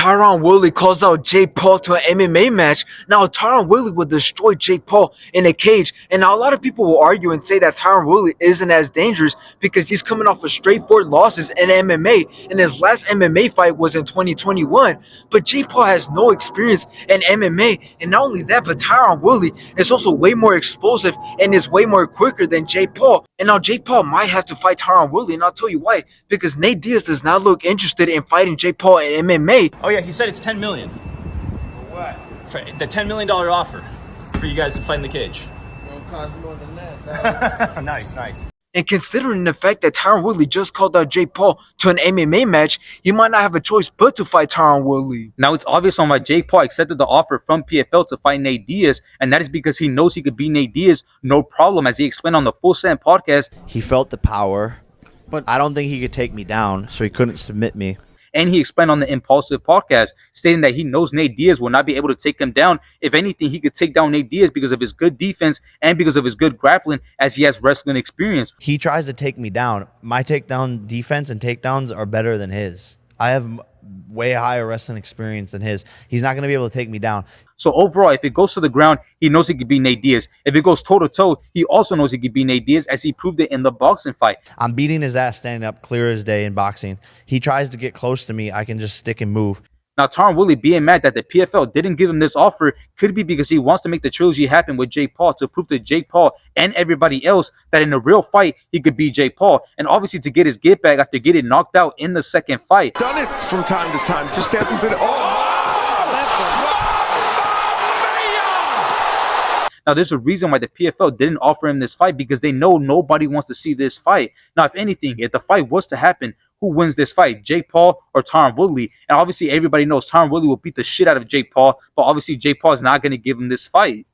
Tyron Woodley calls out Jake Paul to an MMA match. Now, Tyron Woodley would destroy Jake Paul in a cage. And now a lot of people will argue and say that Tyron Woodley isn't as dangerous because he's coming off of straightforward losses in MMA. And his last MMA fight was in 2021. But Jake Paul has no experience in MMA. And not only that, but Tyron Woodley is also way more explosive and is way more quicker than Jake Paul. And now Jake Paul might have to fight Tyron Woodley. And I'll tell you why. Because Nate Diaz does not look interested in fighting Jake Paul in MMA. Oh yeah, he said it's $10 million. For what? For the $10 million offer for you guys to fight in the cage. It'll cost more than that. Nice. And considering the fact that Tyron Woodley just called out Jake Paul to an MMA match, he might not have a choice but to fight Tyron Woodley. Now, it's obvious on why Jake Paul accepted the offer from PFL to fight Nate Diaz, and that is because he knows he could beat Nate Diaz no problem, as he explained on the Full Send podcast. He felt the power, but I don't think he could take me down, so he couldn't submit me. And he explained on the Impulsive podcast, stating that he knows Nate Diaz will not be able to take him down. If anything, he could take down Nate Diaz because of his good defense and because of his good grappling, as he has wrestling experience. He tries to take me down. My takedown defense and takedowns are better than his. I have way higher wrestling experience than his. He's not going to be able to take me down. So overall, if it goes to the ground, he knows he could beat Nate Diaz. If it goes toe-to-toe, he also knows he could beat Nate Diaz, as he proved it in the boxing fight. I'm beating his ass standing up clear as day in boxing. He tries to get close to me. I can just stick and move. Now, Tyron Woodley being mad that the PFL didn't give him this offer could be because he wants to make the trilogy happen with Jake Paul, to prove to Jake Paul and everybody else that in a real fight, he could beat Jake Paul. And obviously to get his get back after getting knocked out in the second fight. Done it from time to time. Just haven't been. Now, there's a reason why the PFL didn't offer him this fight, because they know nobody wants to see this fight. Now, if anything, if the fight was to happen, who wins this fight, Jake Paul or Tyron Woodley? And obviously, everybody knows Tyron Woodley will beat the shit out of Jake Paul, but obviously, Jake Paul is not going to give him this fight.